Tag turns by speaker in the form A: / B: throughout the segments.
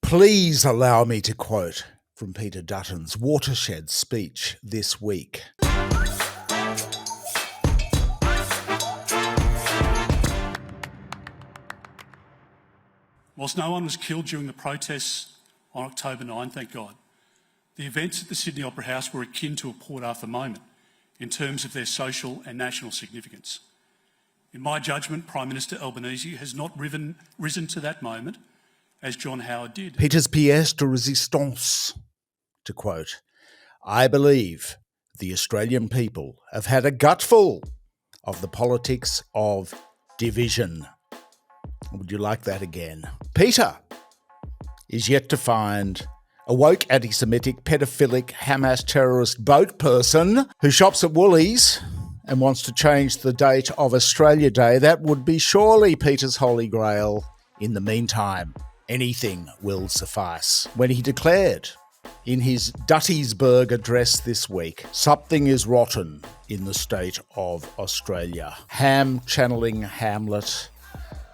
A: Please allow me to quote from Peter Dutton's watershed speech this week.
B: Whilst no one was killed during the protests on October 9, thank God, the events at the Sydney Opera House were akin to a Port Arthur moment in terms of their social and national significance. In my judgment, Prime Minister Albanese has not risen to that moment as John Howard did.
A: Peter's pièce de résistance, to quote, I believe the Australian people have had a gutful of the politics of division. Would you like that again? Peter is yet to find a woke, anti-Semitic, pedophilic, Hamas terrorist boat person who shops at Woolies and wants to change the date of Australia Day. That would be surely Peter's holy grail. In the meantime, anything will suffice. When he declared in his Duttiesberg address this week, something is rotten in the state of Australia. Ham channeling Hamlet.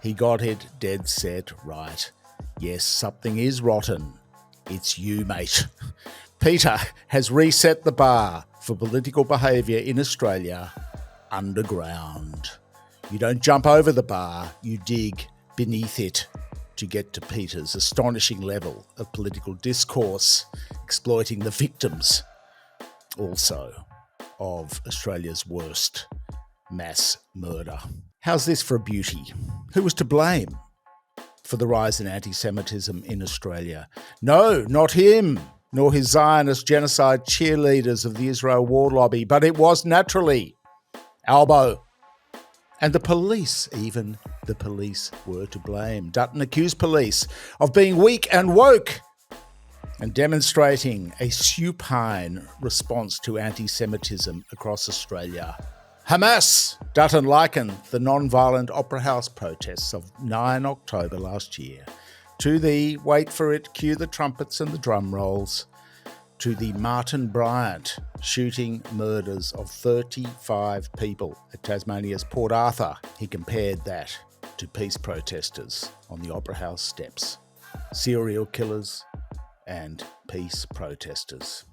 A: He got it dead set right. Yes, something is rotten. It's you, mate. Peter has reset the bar for political behaviour in Australia underground. You don't jump over the bar, you dig beneath it to get to Peter's astonishing level of political discourse, exploiting the victims also of Australia's worst mass murder. How's this for a beauty? Who was to blame for the rise in anti-Semitism in Australia? No, not him, nor his Zionist genocide cheerleaders of the Israel war lobby, but it was naturally Albo. And the police, even the police were to blame. Dutton accused police of being weak and woke and demonstrating a supine response to anti-Semitism across Australia. Hamas, Dutton likened the non-violent Opera House protests of 9 October last year to the, wait for it, cue the trumpets and the drum rolls, to the Martin Bryant shooting murders of 35 people at Tasmania's Port Arthur. He compared that to peace protesters on the Opera House steps. Serial killers and peace protesters.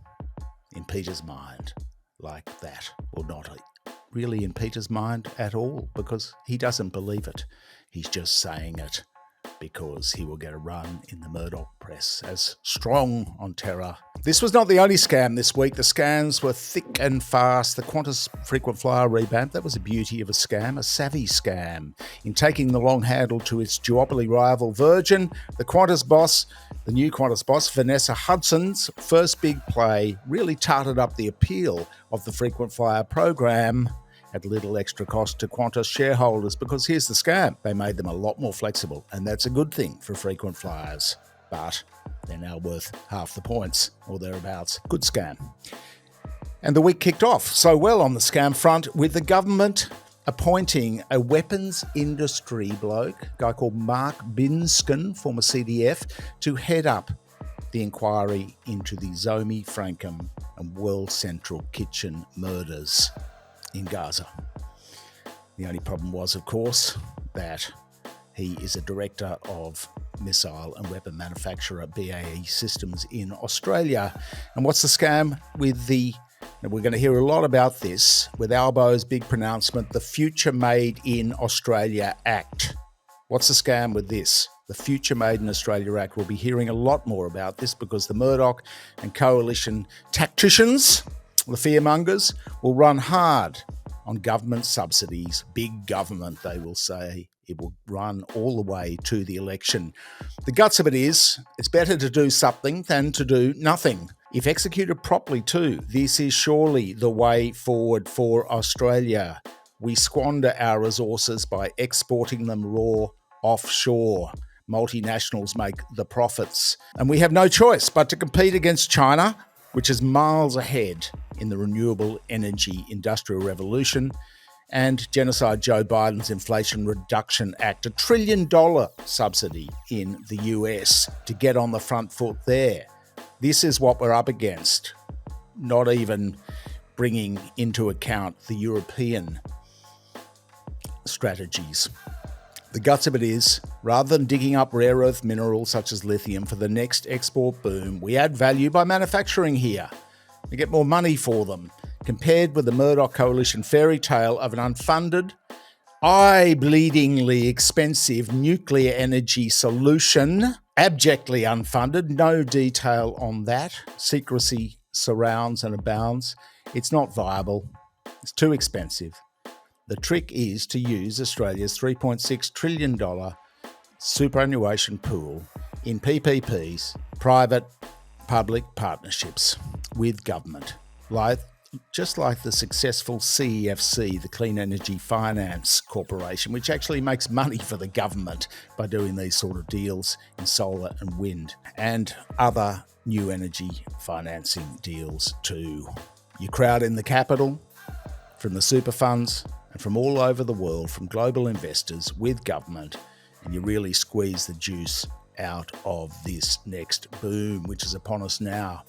A: In Peter's mind, like that, or not really in Peter's mind at all, because he doesn't believe it. He's just saying it because he will get a run in the Murdoch press as strong on terror. This was not the only scam this week. The scams were thick and fast. The Qantas frequent flyer revamp, that was a beauty of a scam, a savvy scam. In taking the long handle to its duopoly rival Virgin, the new Qantas boss, Vanessa Hudson's first big play really tarted up the appeal of the frequent flyer program at little extra cost to Qantas shareholders, because here's the scam. They made them a lot more flexible, and that's a good thing for frequent flyers. But they're now worth half the points, or thereabouts. Good scam. And the week kicked off so well on the scam front with the government appointing a weapons industry bloke, a guy called Mark Binskin, former CDF, to head up the inquiry into the Zomi Frankham and World Central Kitchen murders in Gaza. The only problem was, of course, that he is a director of missile and weapon manufacturer BAE Systems in Australia. And what's the scam with we're going to hear a lot about this with Albo's big pronouncement, the Future Made in Australia Act. What's the scam with this? The Future Made in Australia Act. We'll be hearing a lot more about this because the Murdoch and coalition tacticians, the fearmongers, will run hard on government subsidies. Big government, they will say. It will run all the way to the election. The guts of it is, it's better to do something than to do nothing. If executed properly too, this is surely the way forward for Australia. We squander our resources by exporting them raw offshore. Multinationals make the profits. And we have no choice but to compete against China, which is miles ahead in the renewable energy industrial revolution, and genocide Joe Biden's Inflation Reduction Act, $1 trillion subsidy in the US to get on the front foot there. This is what we're up against, not even bringing into account the European strategies The guts of it is, rather than digging up rare earth minerals such as lithium for the next export boom, we add value by manufacturing here. We get more money for them, compared with the Murdoch Coalition fairy tale of an unfunded, eye-bleedingly expensive nuclear energy solution, abjectly unfunded, no detail on that. Secrecy surrounds and abounds. It's not viable. It's too expensive. The trick is to use Australia's $3.6 trillion superannuation pool in PPPs, private-public partnerships with government, just like the successful CEFC, the Clean Energy Finance Corporation, which actually makes money for the government by doing these sort of deals in solar and wind, and other new energy financing deals too. You crowd in the capital from the super funds and from all over the world, from global investors with government, and you really squeeze the juice out of this next boom, which is upon us now,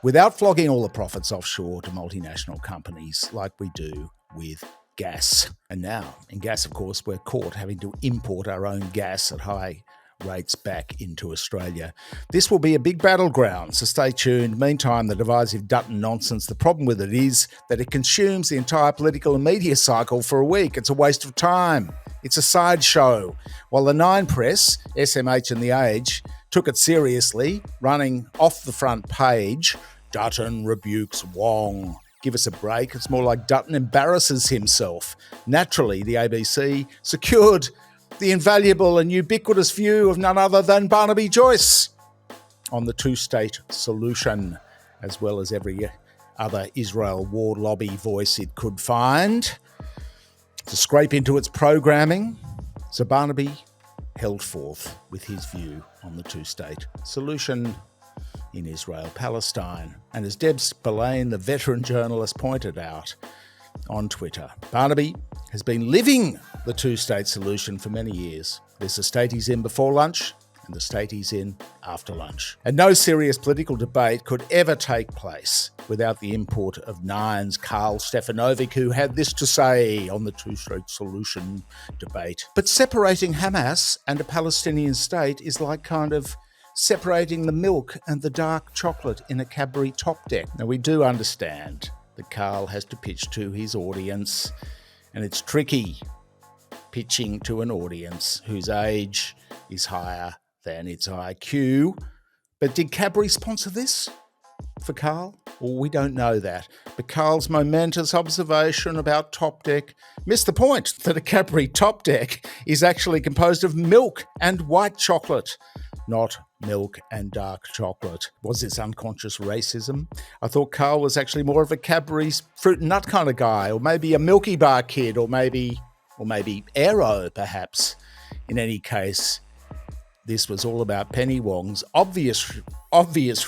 A: without flogging all the profits offshore to multinational companies like we do with gas. And now, in gas, of course, we're caught having to import our own gas at high rates back into Australia. This will be a big battleground, so stay tuned. Meantime, the divisive Dutton nonsense, the problem with it is that it consumes the entire political and media cycle for a week. It's a waste of time. It's a sideshow. While the Nine Press, SMH and The Age took it seriously, running off the front page, Dutton rebukes Wong. Give us a break. It's more like Dutton embarrasses himself. Naturally, the ABC secured the invaluable and ubiquitous view of none other than Barnaby Joyce on the two-state solution, as well as every other Israel war lobby voice it could find to scrape into its programming. So Barnaby held forth with his view on the two-state solution in Israel-Palestine. And as Deb Spillane, the veteran journalist, pointed out on Twitter, Barnaby has been living the two-state solution for many years. There's the state he's in before lunch and the state he's in after lunch. And no serious political debate could ever take place without the input of Nine's Karl Stefanovic, who had this to say on the two-state solution debate. But separating Hamas and a Palestinian state is like kind of separating the milk and the dark chocolate in a Cadbury top deck. Now, we do understand that Karl has to pitch to his audience, and it's tricky pitching to an audience whose age is higher than its IQ. But did Cadbury sponsor this for Karl? Well, we don't know that. But Karl's momentous observation about top deck missed the point that a Cadbury top deck is actually composed of milk and white chocolate, not milk and dark chocolate. Was this unconscious racism? I thought Karl was actually more of a Cadbury's fruit and nut kind of guy, or maybe a Milky Bar kid, or maybe Aero, perhaps. In any case, this was all about Penny Wong's obvious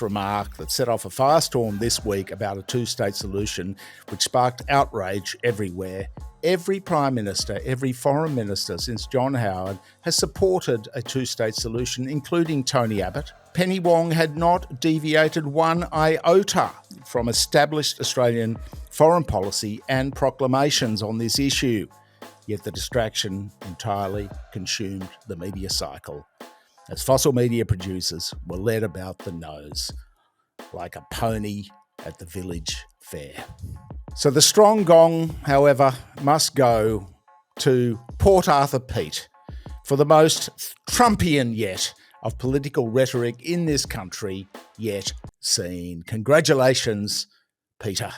A: remark that set off a firestorm this week about a two-state solution, which sparked outrage everywhere. Every Prime Minister, every Foreign Minister since John Howard has supported a two-state solution, including Tony Abbott. Penny Wong had not deviated one iota from established Australian foreign policy and proclamations on this issue. Yet the distraction entirely consumed the media cycle, as fossil media producers were led about the nose like a pony at the village fair. So the strong gong, however, must go to Port Arthur Pete for the most Trumpian yet of political rhetoric in this country yet seen. Congratulations, Peter.